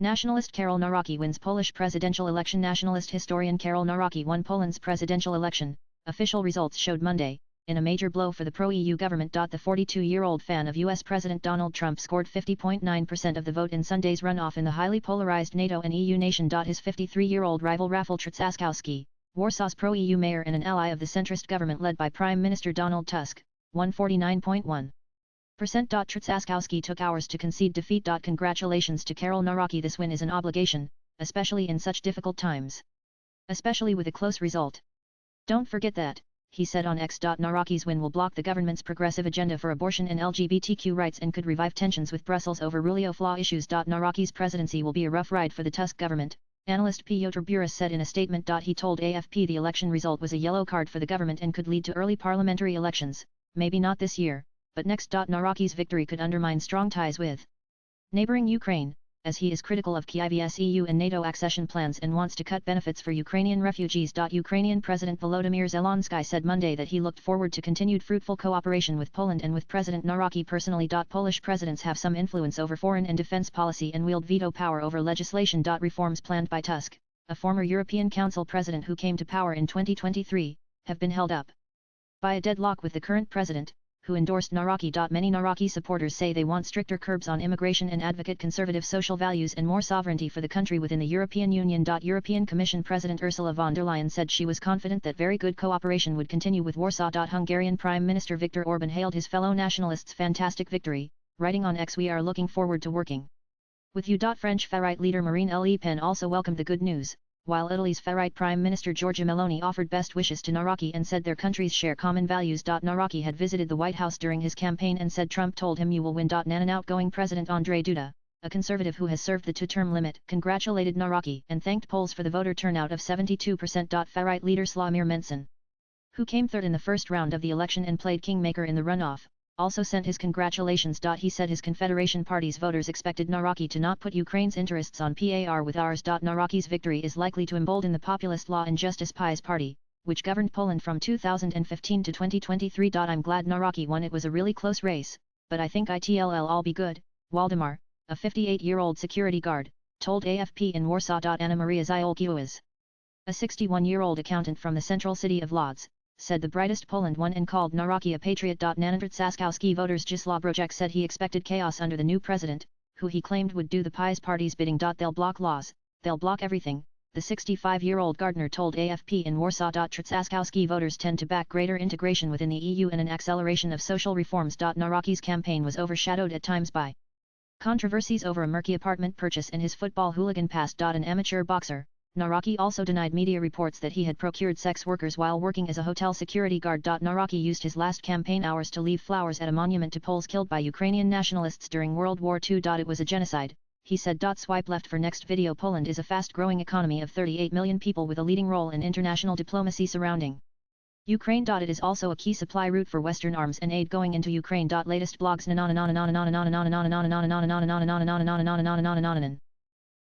Nationalist Karol Nawrocki wins Polish presidential election. Nationalist historian Karol Nawrocki won Poland's presidential election, official results showed Monday, in a major blow for the pro-EU government. The 42-year-old fan of US President Donald Trump scored 50.9% of the vote in Sunday's runoff in the highly polarized NATO and EU nation. His 53-year-old rival Rafał Trzaskowski, Warsaw's pro-EU mayor and an ally of the centrist government led by Prime Minister Donald Tusk, won 49.1%. Trzaskowski took hours to concede defeat. Congratulations to Karol Nawrocki. This win is an obligation, especially in such difficult times. Especially with a close result. Don't forget that, he said on X. Nawrocki's win will block the government's progressive agenda for abortion and LGBTQ rights and could revive tensions with Brussels over rule of law issues. Nawrocki's presidency will be a rough ride for the Tusk government, analyst Piotr Buras said in a statement. He told AFP the election result was a yellow card for the government and could lead to early parliamentary elections, maybe not this year, but next. Nawrocki's victory could undermine strong ties with neighboring Ukraine, as he is critical of Kyiv's EU and NATO accession plans and wants to cut benefits for Ukrainian refugees. Ukrainian President Volodymyr Zelensky said Monday that he looked forward to continued fruitful cooperation with Poland and with President Nawrocki personally. Polish presidents have some influence over foreign and defense policy and wield veto power over legislation. Reforms planned by Tusk, a former European Council president who came to power in 2023, have been held up by a deadlock with the current president, who endorsed Nawrocki. Many Nawrocki supporters say they want stricter curbs on immigration and advocate conservative social values and more sovereignty for the country within the European Union. European Commission President Ursula von der Leyen said she was confident that very good cooperation would continue with Warsaw. Hungarian Prime Minister Viktor Orban hailed his fellow nationalists' fantastic victory, writing on X, "We are looking forward to working with you." French far-right leader Marine Le Pen also welcomed the good news, while Italy's far-right Prime Minister Giorgia Meloni offered best wishes to Nawrocki and said their countries share common values. Nawrocki had visited the White House during his campaign and said Trump told him "You will win." An outgoing President Andrzej Duda, a conservative who has served the two-term limit, congratulated Nawrocki and thanked Poles for the voter turnout of 72%. Far-right leader Sławomir Mencen, who came third in the first round of the election and played kingmaker in the runoff, also sent his congratulations. He said his Confederation Party's voters expected Nawrocki to not put Ukraine's interests on par with ours. Nawrocki's victory is likely to embolden the populist Law and Justice PiS party, which governed Poland from 2015 to 2023. I'm glad Nawrocki won. It was a really close race, but I think it'll all be good, Waldemar, a 58-year-old security guard, told AFP in Warsaw. Anna Maria Ziolkiewicz, a 61-year-old accountant from the central city of Lodz, said the brightest Poland won and called Nawrocki a patriot. Trzaskowski voters Gisła Brojek said he expected chaos under the new president, who he claimed would do the PiS party's bidding. They'll block laws, they'll block everything, the 65-year-old gardener told AFP in Warsaw. Trzaskowski voters tend to back greater integration within the EU and an acceleration of social reforms. Nawrocki's campaign was overshadowed at times by controversies over a murky apartment purchase and his football hooligan past. An amateur boxer, Nawrocki also denied media reports that he had procured sex workers while working as a hotel security guard. Nawrocki used his last campaign hours to leave flowers at a monument to Poles killed by Ukrainian nationalists during World War II. It was a genocide, he said. Swipe left for next video. Poland is a fast-growing economy of 38 million people with a leading role in international diplomacy surrounding Ukraine. It is also a key supply route for Western arms and aid going into Ukraine. Latest blogs